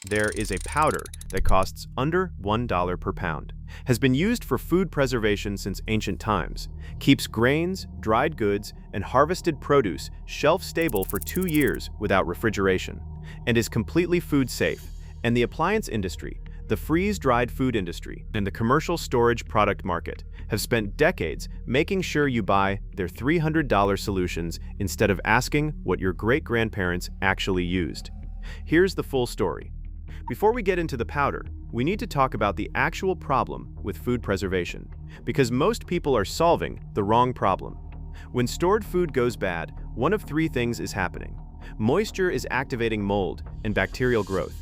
there is a powder that costs under $1 per pound, has been used for food preservation since ancient times, keeps grains, dried goods, and harvested produce shelf-stable for 2 years without refrigeration, and is completely food-safe. And the appliance industry, the freeze-dried food industry, and the commercial storage product market have spent decades making sure you buy their $300 solutions instead of asking what your great-grandparents actually used. Here's the full story. Before we get into the powder, we need to talk about the actual problem with food preservation, because most people are solving the wrong problem. When stored food goes bad, one of 3 things is happening. Moisture is activating mold and bacterial growth.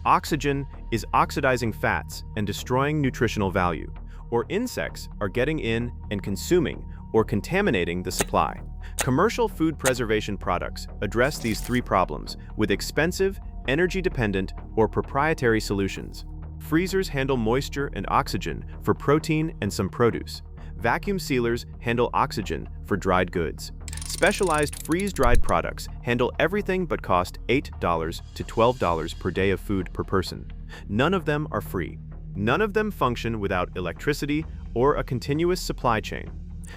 Oxygen is oxidizing fats and destroying nutritional value. Or insects are getting in and consuming or contaminating the supply. Commercial food preservation products address these 3 problems with expensive, energy-dependent, or proprietary solutions. Freezers handle moisture and oxygen for protein and some produce. Vacuum sealers handle oxygen for dried goods. Specialized freeze-dried products handle everything but cost $8 to $12 per day of food per person. None of them are free. None of them function without electricity or a continuous supply chain.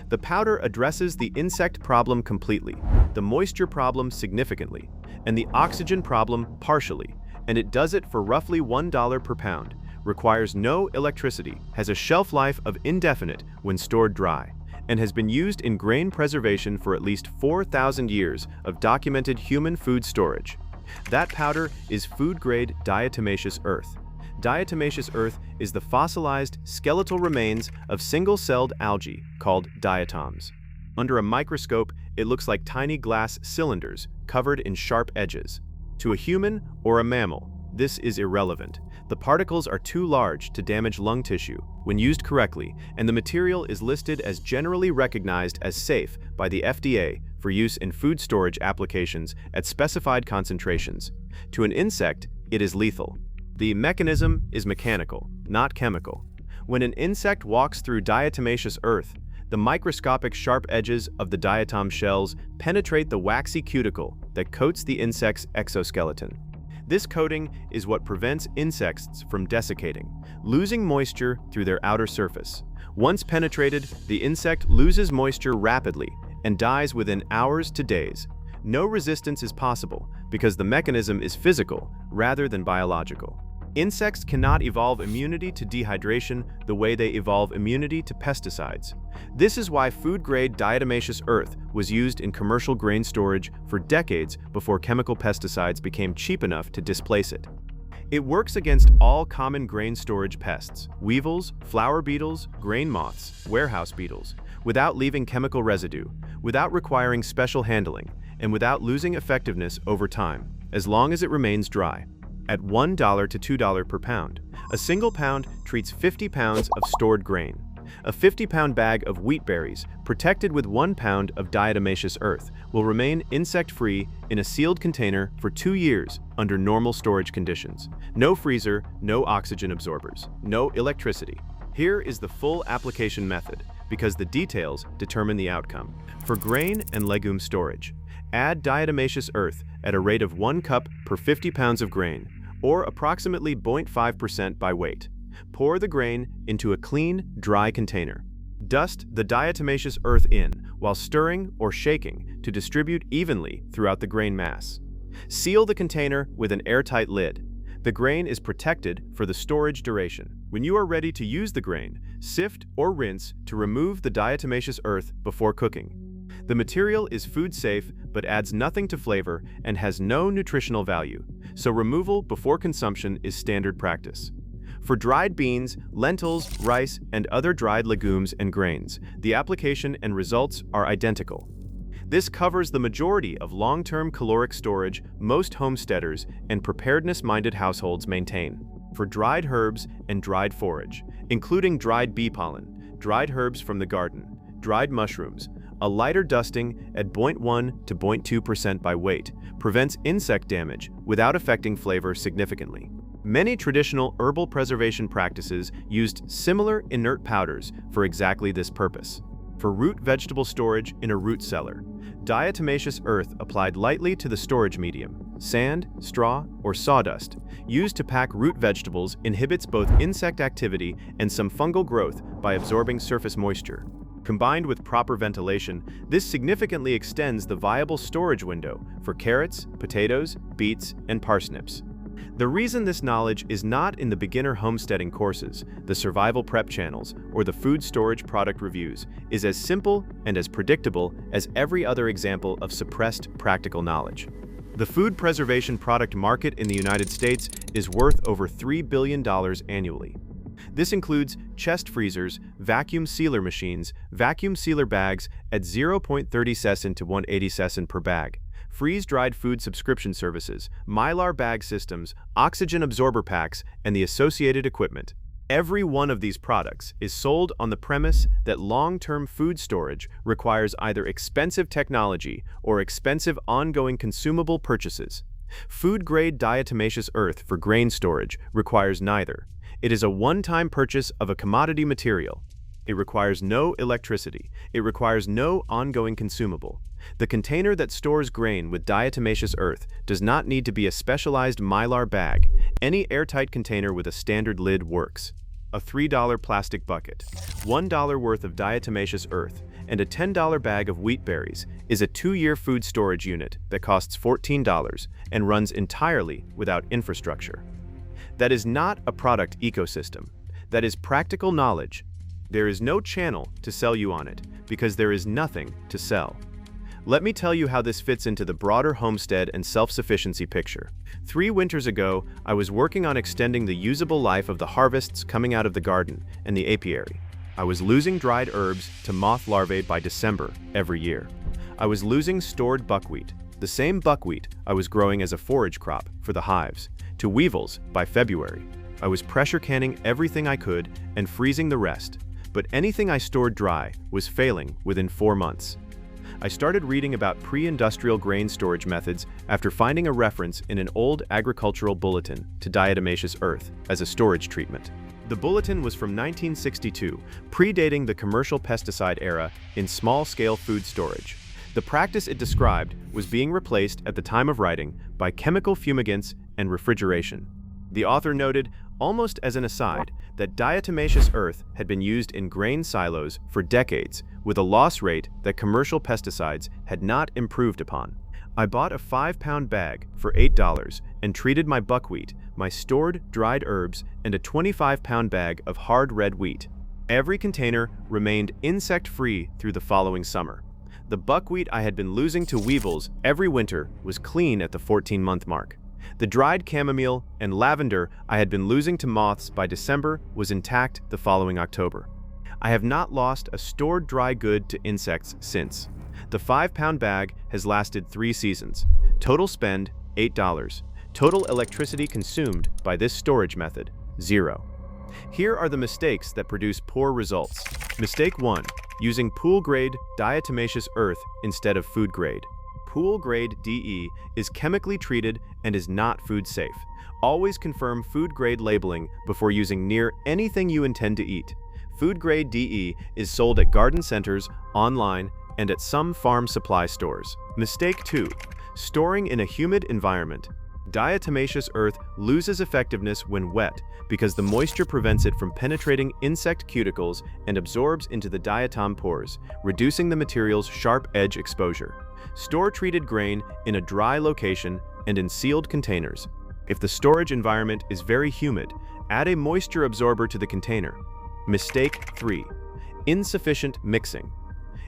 The powder addresses the insect problem completely, the moisture problem significantly, and the oxygen problem partially, and it does it for roughly $1 per pound, requires no electricity, has a shelf life of indefinite when stored dry, and has been used in grain preservation for at least 4,000 years of documented human food storage. That powder is food-grade diatomaceous earth. Diatomaceous earth is the fossilized skeletal remains of single-celled algae called diatoms. Under a microscope, it looks like tiny glass cylinders covered in sharp edges. To a human or a mammal, this is irrelevant. The particles are too large to damage lung tissue when used correctly, and the material is listed as generally recognized as safe by the FDA for use in food storage applications at specified concentrations. To an insect, it is lethal. The mechanism is mechanical, not chemical. When an insect walks through diatomaceous earth, the microscopic sharp edges of the diatom shells penetrate the waxy cuticle that coats the insect's exoskeleton. This coating is what prevents insects from desiccating, losing moisture through their outer surface. Once penetrated, the insect loses moisture rapidly and dies within hours to days. No resistance is possible because the mechanism is physical rather than biological. Insects cannot evolve immunity to dehydration the way they evolve immunity to pesticides. This is why food-grade diatomaceous earth was used in commercial grain storage for decades before chemical pesticides became cheap enough to displace it. It works against all common grain storage pests, weevils, flower beetles, grain moths, warehouse beetles, without leaving chemical residue, without requiring special handling, and without losing effectiveness over time, as long as it remains dry. At $1 to $2 per pound, a single pound treats 50 pounds of stored grain. A 50-pound bag of wheat berries, protected with 1 pound of diatomaceous earth, will remain insect-free in a sealed container for 2 years under normal storage conditions. No freezer, no oxygen absorbers, no electricity. Here is the full application method, because the details determine the outcome. For grain and legume storage, add diatomaceous earth at a rate of 1 cup per 50 pounds of grain, or approximately 0.5% by weight. Pour the grain into a clean, dry container. Dust the diatomaceous earth in while stirring or shaking to distribute evenly throughout the grain mass. Seal the container with an airtight lid. The grain is protected for the storage duration. When you are ready to use the grain, sift or rinse to remove the diatomaceous earth before cooking. The material is food-safe but adds nothing to flavor and has no nutritional value, so removal before consumption is standard practice. For dried beans, lentils, rice, and other dried legumes and grains, the application and results are identical. This covers the majority of long-term caloric storage most homesteaders and preparedness-minded households maintain. For dried herbs and dried forage, including dried bee pollen, dried herbs from the garden, dried mushrooms, a lighter dusting at 0.1 to 0.2% by weight prevents insect damage without affecting flavor significantly. Many traditional herbal preservation practices used similar inert powders for exactly this purpose. For root vegetable storage in a root cellar, diatomaceous earth applied lightly to the storage medium sand, straw, or sawdust, used to pack root vegetables, inhibits both insect activity and some fungal growth by absorbing surface moisture. Combined with proper ventilation, this significantly extends the viable storage window for carrots, potatoes, beets, and parsnips. The reason this knowledge is not in the beginner homesteading courses, the survival prep channels, or the food storage product reviews is as simple and as predictable as every other example of suppressed practical knowledge. The food preservation product market in the United States is worth over $3 billion annually. This includes chest freezers, vacuum sealer machines, vacuum sealer bags at 0.30 seson to 180 seson per bag, freeze-dried food subscription services, Mylar bag systems, oxygen absorber packs, and the associated equipment. Every one of these products is sold on the premise that long-term food storage requires either expensive technology or expensive ongoing consumable purchases. Food-grade diatomaceous earth for grain storage requires neither. It is a one-time purchase of a commodity material. It requires no electricity. It requires no ongoing consumable. The container that stores grain with diatomaceous earth does not need to be a specialized Mylar bag. Any airtight container with a standard lid works. A $3 plastic bucket, $1 worth of diatomaceous earth, and a $10 bag of wheat berries is a 2-year food storage unit that costs $14 and runs entirely without infrastructure. That is not a product ecosystem. That is practical knowledge. There is no channel to sell you on it because there is nothing to sell. Let me tell you how this fits into the broader homestead and self-sufficiency picture. 3 winters ago, I was working on extending the usable life of the harvests coming out of the garden and the apiary. I was losing dried herbs to moth larvae by December every year. I was losing stored buckwheat, the same buckwheat I was growing as a forage crop for the hives, to weevils by February. I was pressure canning everything I could and freezing the rest, but anything I stored dry was failing within 4 months. I started reading about pre-industrial grain storage methods after finding a reference in an old agricultural bulletin to diatomaceous earth as a storage treatment. The bulletin was from 1962, predating the commercial pesticide era in small-scale food storage. The practice it described was being replaced at the time of writing by chemical fumigants and refrigeration. The author noted, almost as an aside, that diatomaceous earth had been used in grain silos for decades with a loss rate that commercial pesticides had not improved upon. I bought a 5-pound bag for $8 and treated my buckwheat, my stored dried herbs, and a 25-pound bag of hard red wheat. Every container remained insect-free through the following summer. The buckwheat I had been losing to weevils every winter was clean at the 14-month mark. The dried chamomile and lavender I had been losing to moths by December was intact the following October. I have not lost a stored dry good to insects since. The 5-pound bag has lasted 3 seasons. Total spend, $8. Total electricity consumed by this storage method, 0. Here are the mistakes that produce poor results. Mistake 1. Using pool-grade diatomaceous earth instead of food-grade. Pool-grade DE is chemically treated and is not food safe. Always confirm food-grade labeling before using near anything you intend to eat. Food-grade DE is sold at garden centers, online, and at some farm supply stores. Mistake 2. Storing in a humid environment. Diatomaceous earth loses effectiveness when wet because the moisture prevents it from penetrating insect cuticles and absorbs into the diatom pores, reducing the material's sharp edge exposure. Store treated grain in a dry location and in sealed containers. If the storage environment is very humid, add a moisture absorber to the container. Mistake 3. Insufficient mixing.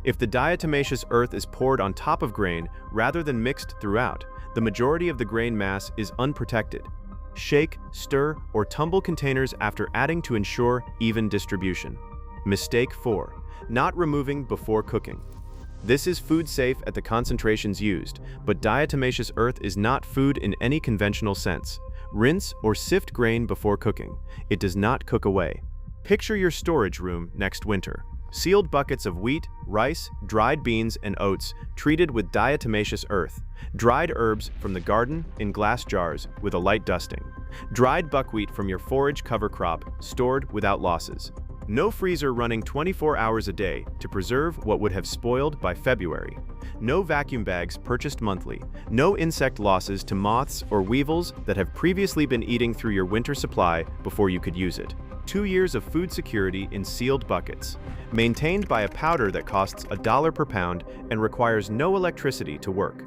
If the diatomaceous earth is poured on top of grain rather than mixed throughout, the majority of the grain mass is unprotected. Shake, stir, or tumble containers after adding to ensure even distribution. Mistake 4. Not removing before cooking. This is food safe at the concentrations used, but diatomaceous earth is not food in any conventional sense. Rinse or sift grain before cooking. It does not cook away. Picture your storage room next winter. Sealed buckets of wheat, rice, dried beans, and oats treated with diatomaceous earth. Dried herbs from the garden in glass jars with a light dusting. Dried buckwheat from your forage cover crop stored without losses. No freezer running 24 hours a day to preserve what would have spoiled by February. No vacuum bags purchased monthly. No insect losses to moths or weevils that have previously been eating through your winter supply before you could use it. 2 years of food security in sealed buckets. Maintained by a powder that costs $1 per pound and requires no electricity to work.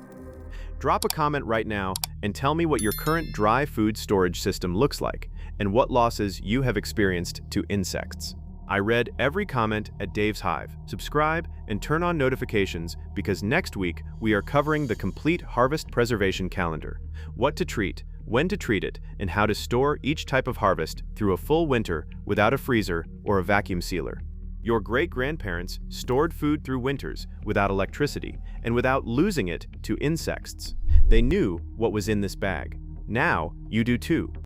Drop a comment right now and tell me what your current dry food storage system looks like and what losses you have experienced to insects. I read every comment at Dave's Hive. Subscribe and turn on notifications because next week we are covering the complete harvest preservation calendar. What to treat, when to treat it, and how to store each type of harvest through a full winter without a freezer or a vacuum sealer. Your great-grandparents stored food through winters without electricity and without losing it to insects. They knew what was in this bag. Now you do too.